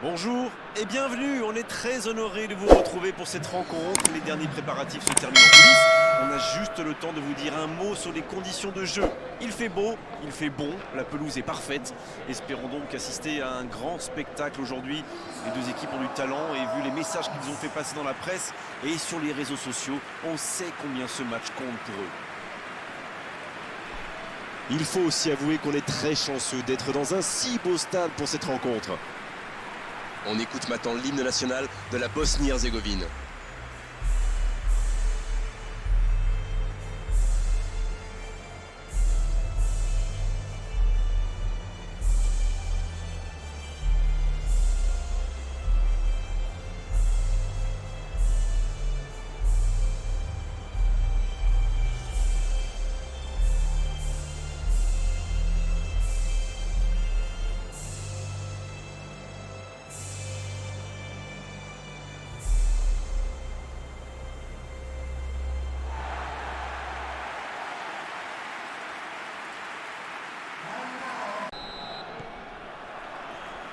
Bonjour et bienvenue, on est très honoré de vous retrouver pour cette rencontre. Les derniers préparatifs se terminent en coulisses. On a juste le temps de vous dire un mot sur les conditions de jeu. Il fait beau, il fait bon, la pelouse est parfaite. Espérons donc assister à un grand spectacle aujourd'hui. Les deux équipes ont du talent et vu les messages qu'ils ont fait passer dans la presse et sur les réseaux sociaux, on sait combien ce match compte pour eux. Il faut aussi avouer qu'on est très chanceux d'être dans un si beau stade pour cette rencontre. On écoute maintenant l'hymne national de la Bosnie-Herzégovine.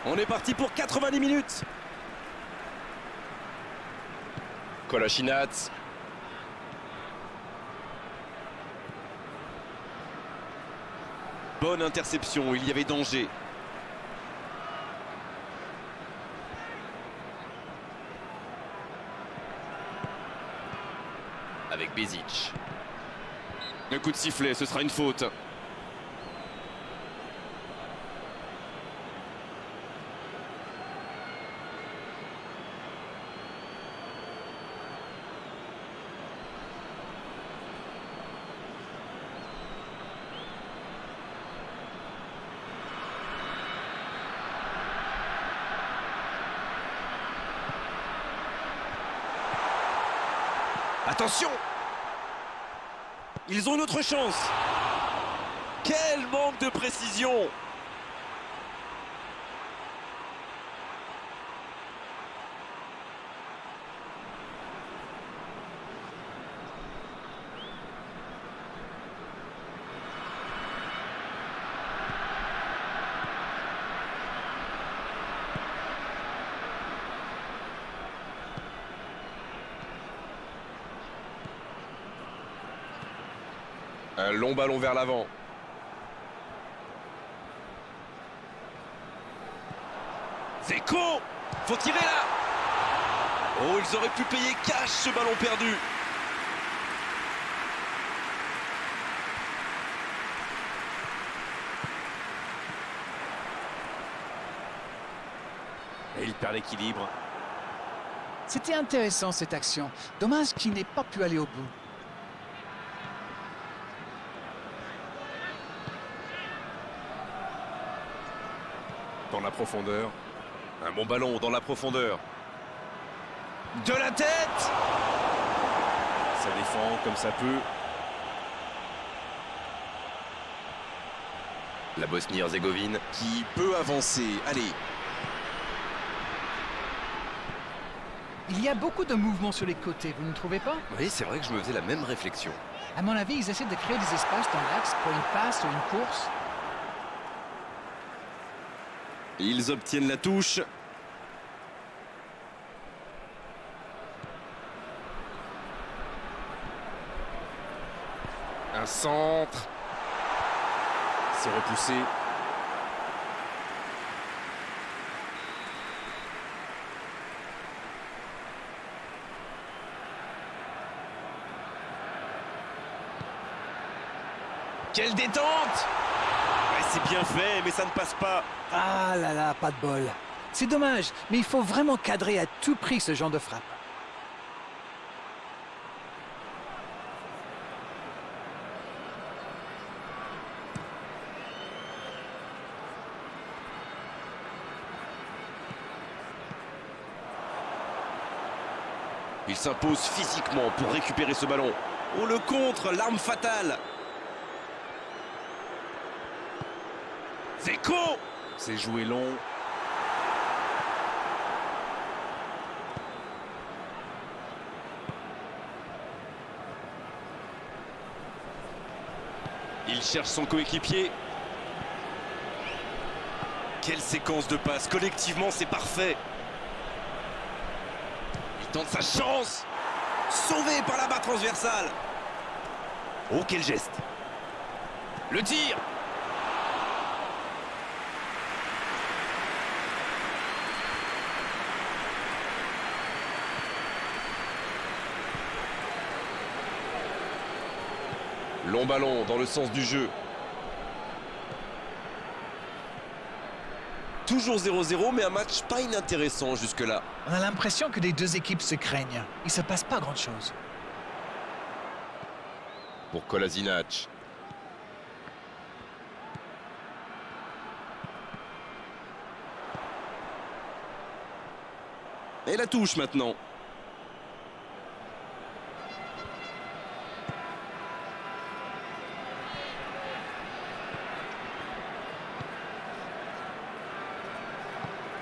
On est parti pour 90 minutes. Kolasinac. Bonne interception, il y avait danger. Avec Bezic. Un coup de sifflet, ce sera une faute. Attention! Ils ont une autre chance. Quel manque de précision! Un long ballon vers l'avant. Zeko! Faut tirer là! Oh, ils auraient pu payer cash ce ballon perdu. Et il perd l'équilibre. C'était intéressant cette action. Dommage qu'il n'ait pas pu aller au bout. Dans la profondeur. Un bon ballon dans la profondeur. De la tête! Ça défend comme ça peut. La Bosnie-Herzégovine qui peut avancer. Allez. Il y a beaucoup de mouvements sur les côtés, vous ne trouvez pas? Oui, c'est vrai que je me faisais la même réflexion. À mon avis, ils essaient de créer des espaces dans l'axe pour une passe ou une course. Ils obtiennent la touche. Un centre. C'est repoussé. Quelle détente! Ouais, c'est bien fait, mais ça ne passe pas. Ah là là, pas de bol. C'est dommage, mais il faut vraiment cadrer à tout prix ce genre de frappe. Il s'impose physiquement pour récupérer ce ballon. Oh, le contre, l'arme fatale. Zeko! C'est joué long. Il cherche son coéquipier. Quelle séquence de passes, collectivement c'est parfait. Il tente sa chance. Sauvé par la barre transversale. Oh quel geste. Le tir. Long ballon dans le sens du jeu. Toujours 0-0, mais un match pas inintéressant jusque-là. On a l'impression que les deux équipes se craignent. Il se passe pas grand-chose. Pour Kolasinac. Et la touche maintenant.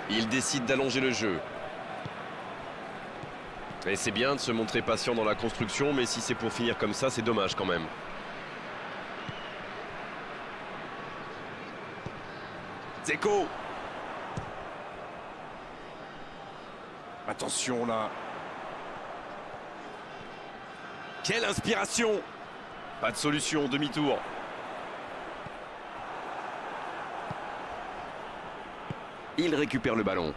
Il décide d'allonger le jeu. Et c'est bien de se montrer patient dans la construction, mais si c'est pour finir comme ça, c'est dommage quand même. Dzeko. Attention là. Quelle inspiration. Pas de solution, demi-tour. Il récupère le ballon.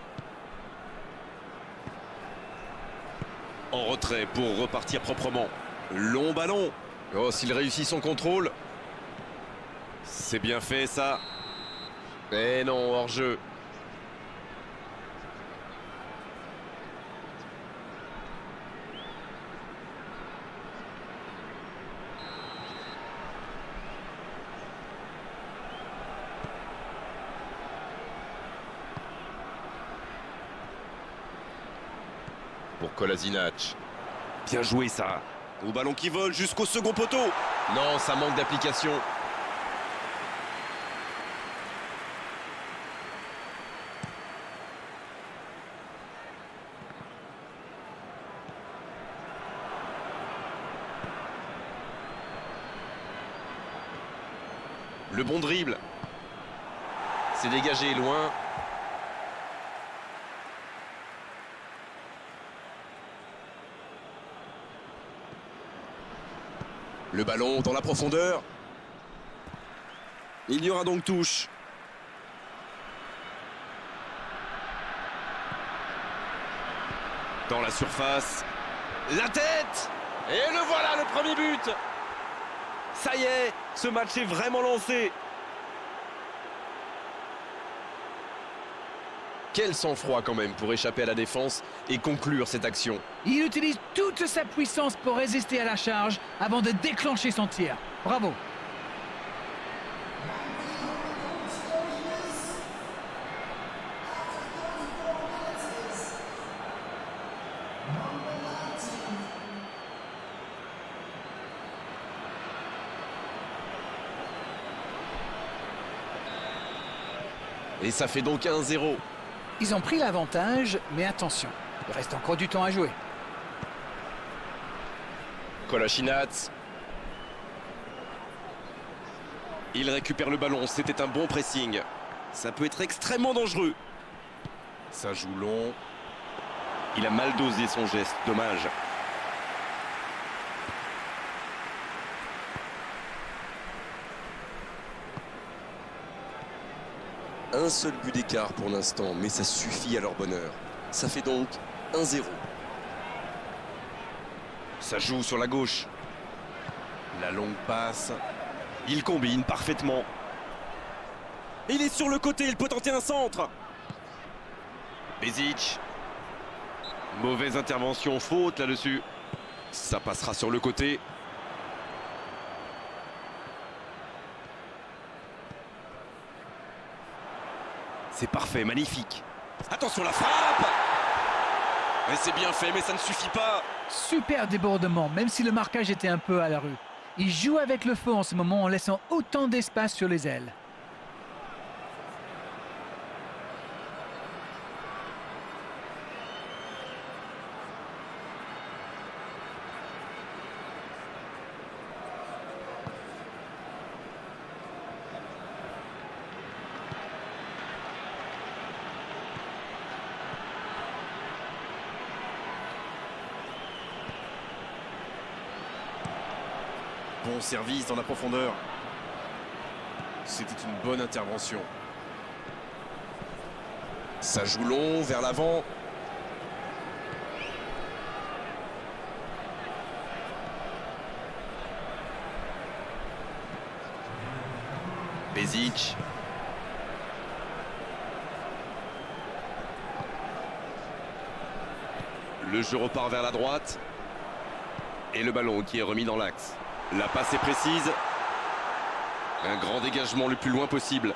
En retrait pour repartir proprement. Long ballon. Oh, s'il réussit son contrôle. C'est bien fait ça. Eh non, hors-jeu. Pour Kolasinac. Bien joué ça. Au ballon qui vole jusqu'au second poteau. Non, ça manque d'application. Le bon dribble. C'est dégagé loin. Le ballon dans la profondeur. Il y aura donc touche. Dans la surface. La tête. Et le voilà, le premier but. Ça y est, ce match est vraiment lancé. Quel sang-froid quand même pour échapper à la défense et conclure cette action. Il utilise toute sa puissance pour résister à la charge avant de déclencher son tir. Bravo. Et ça fait donc 1-0. Ils ont pris l'avantage, mais attention, il reste encore du temps à jouer. Kolasinac. Il récupère le ballon, c'était un bon pressing. Ça peut être extrêmement dangereux. Ça joue long. Il a mal dosé son geste, dommage. Un seul but d'écart pour l'instant, mais ça suffit à leur bonheur. Ça fait donc 1-0. Ça joue sur la gauche. La longue passe. Il combine parfaitement. Il est sur le côté, il peut tenter un centre. Bezic. Mauvaise intervention, faute là-dessus. Ça passera sur le côté. C'est parfait, magnifique. Attention la frappe. Et c'est bien fait, mais ça ne suffit pas. Super débordement, même si le marquage était un peu à la rue. Il joue avec le feu en ce moment en laissant autant d'espace sur les ailes. Bon service dans la profondeur. C'était une bonne intervention. Ça joue long, vers l'avant. Bezic. Le jeu repart vers la droite. Et le ballon qui est remis dans l'axe. La passe est précise. Un grand dégagement le plus loin possible.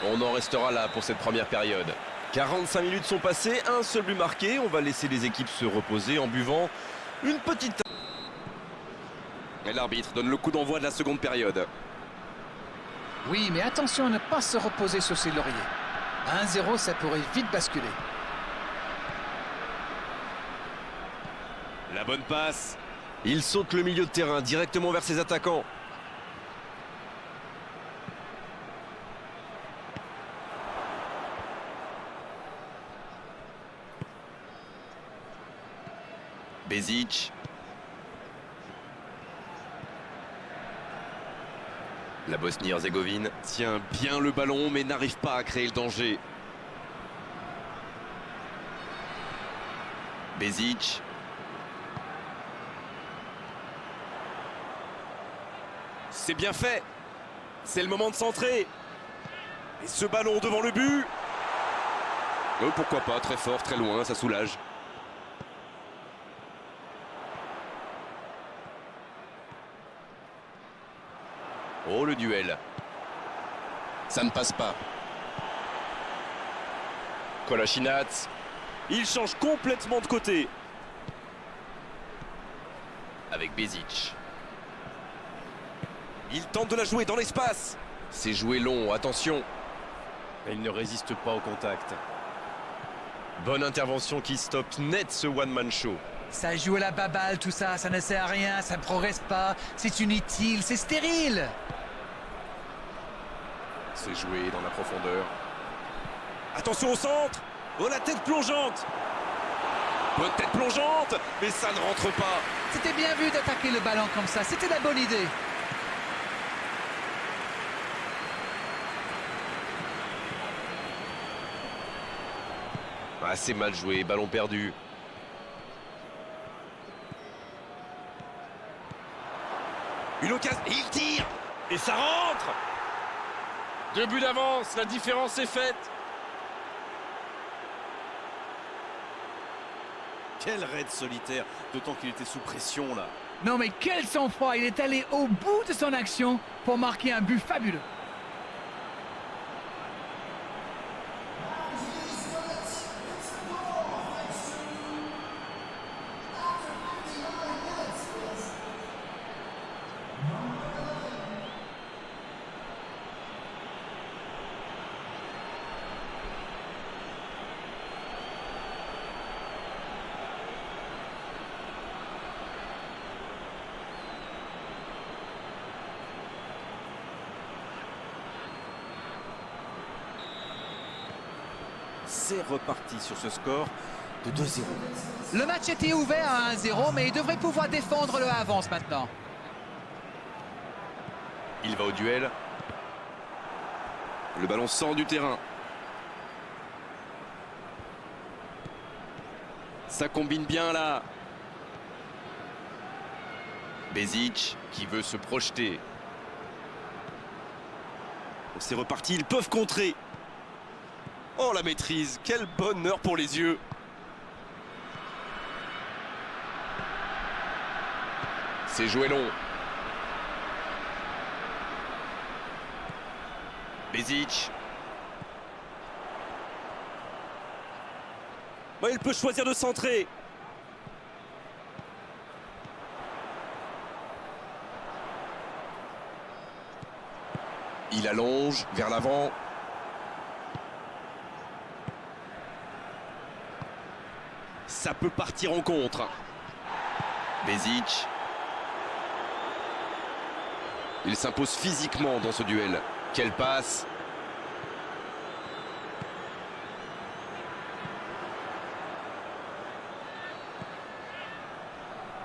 On en restera là pour cette première période. 45 minutes sont passées, un seul but marqué. On va laisser les équipes se reposer en buvant une petite... Et l'arbitre donne le coup d'envoi de la seconde période. Oui, mais attention à ne pas se reposer sur ses lauriers. À 1-0, ça pourrait vite basculer. La bonne passe. Il saute le milieu de terrain directement vers ses attaquants. Bezic. La Bosnie-Herzégovine tient bien le ballon mais n'arrive pas à créer le danger. Bezic. C'est bien fait. C'est le moment de centrer. Et ce ballon devant le but. Oh, pourquoi pas, très fort, très loin, ça soulage. Oh, le duel. Ça ne passe pas. Kolasinac. Il change complètement de côté. Avec Bezic. Il tente de la jouer dans l'espace. C'est joué long, attention. Il ne résiste pas au contact. Bonne intervention qui stoppe net ce one-man show. Ça joue à la baballe, tout ça, ça ne sert à rien, ça ne progresse pas, c'est inutile, c'est stérile. C'est joué dans la profondeur. Attention au centre. Oh, la tête plongeante. Bonne tête plongeante, mais ça ne rentre pas. C'était bien vu d'attaquer le ballon comme ça, c'était la bonne idée. Assez mal joué, ballon perdu. Une occasion, il tire. Et ça rentre. 2 buts d'avance, la différence est faite. Quel raid solitaire, d'autant qu'il était sous pression là. Non mais quel sang-froid, il est allé au bout de son action pour marquer un but fabuleux. C'est reparti sur ce score de 2-0. Le match était ouvert à 1-0, mais il devrait pouvoir défendre le avance maintenant. Il va au duel. Le ballon sort du terrain. Ça combine bien là. Bezic qui veut se projeter. C'est reparti, ils peuvent contrer. Oh, la maîtrise, quel bonheur pour les yeux. C'est joué long. Bezic. Bon, il peut choisir de centrer. Il allonge vers l'avant. Ça peut partir en contre. Bezic. Il s'impose physiquement dans ce duel. Quelle passe!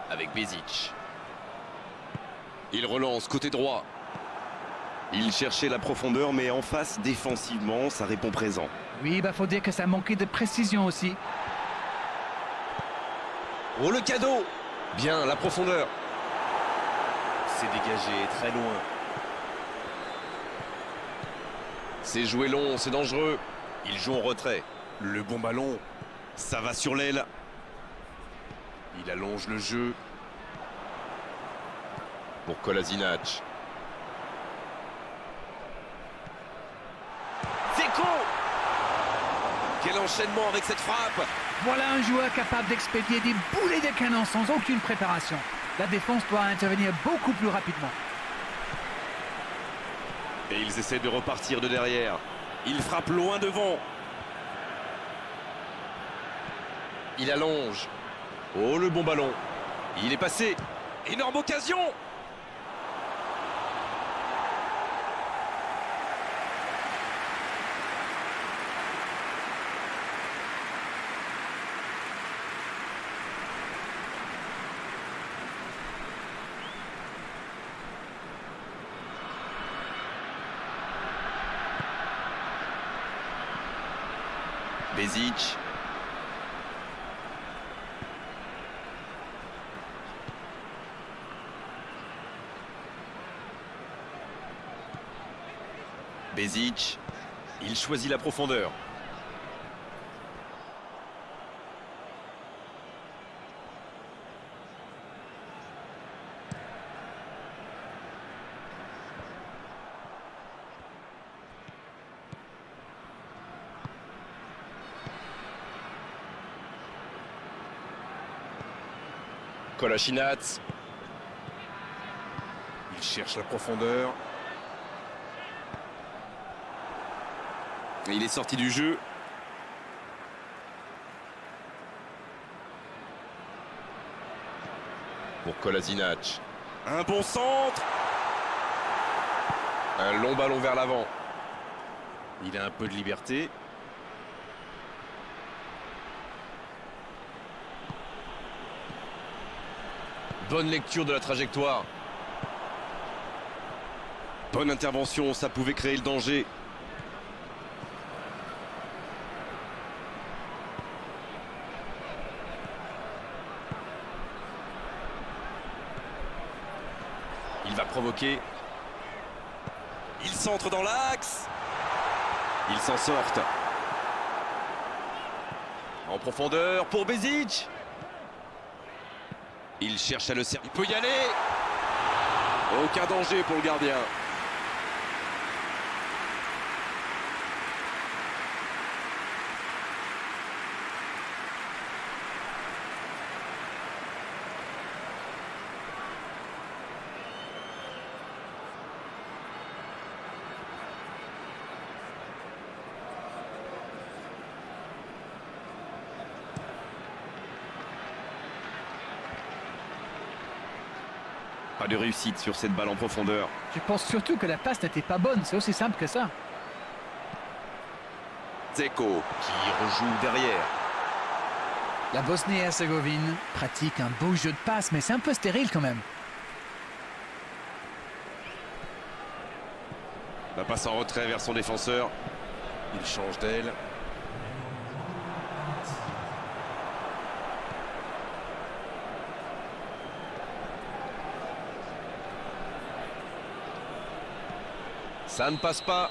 Avec Bezic. Il relance côté droit. Il cherchait la profondeur, mais en face, défensivement, ça répond présent. Oui, faut dire que ça manquait de précision aussi. Oh, le cadeau! Bien, la profondeur. C'est dégagé, très loin. C'est joué long, c'est dangereux. Il joue en retrait. Le bon ballon. Ça va sur l'aile. Il allonge le jeu. Pour Kolasinac. Dzeko! Quel enchaînement avec cette frappe! Voilà un joueur capable d'expédier des boulets de canon sans aucune préparation. La défense doit intervenir beaucoup plus rapidement. Et ils essaient de repartir de derrière. Il frappe loin devant. Il allonge. Oh, le bon ballon. Il est passé. Énorme occasion! Bezic. Bezic. Il choisit la profondeur. Kolasinac. Il cherche la profondeur. Et il est sorti du jeu. Pour Kolasinac. Un bon centre. Un long ballon vers l'avant. Il a un peu de liberté. Bonne lecture de la trajectoire. Bonne intervention, ça pouvait créer le danger. Il va provoquer. Il centre dans l'axe. Ils s'en sortent. En profondeur pour Bezic. Il cherche à le servir. Il peut y aller. Aucun danger pour le gardien. Pas de réussite sur cette balle en profondeur. Je pense surtout que la passe n'était pas bonne, c'est aussi simple que ça. Dzeko qui rejoue derrière. La Bosnie-Herzégovine pratique un beau jeu de passe, mais c'est un peu stérile quand même. La passe en retrait vers son défenseur. Il change d'aile. Ça ne passe pas.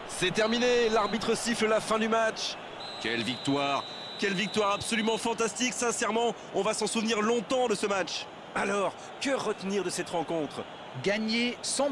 C'est terminé. L'arbitre siffle la fin du match. Quelle victoire! Quelle victoire absolument fantastique, sincèrement, on va s'en souvenir longtemps de ce match. Alors, que retenir de cette rencontre? Gagner sans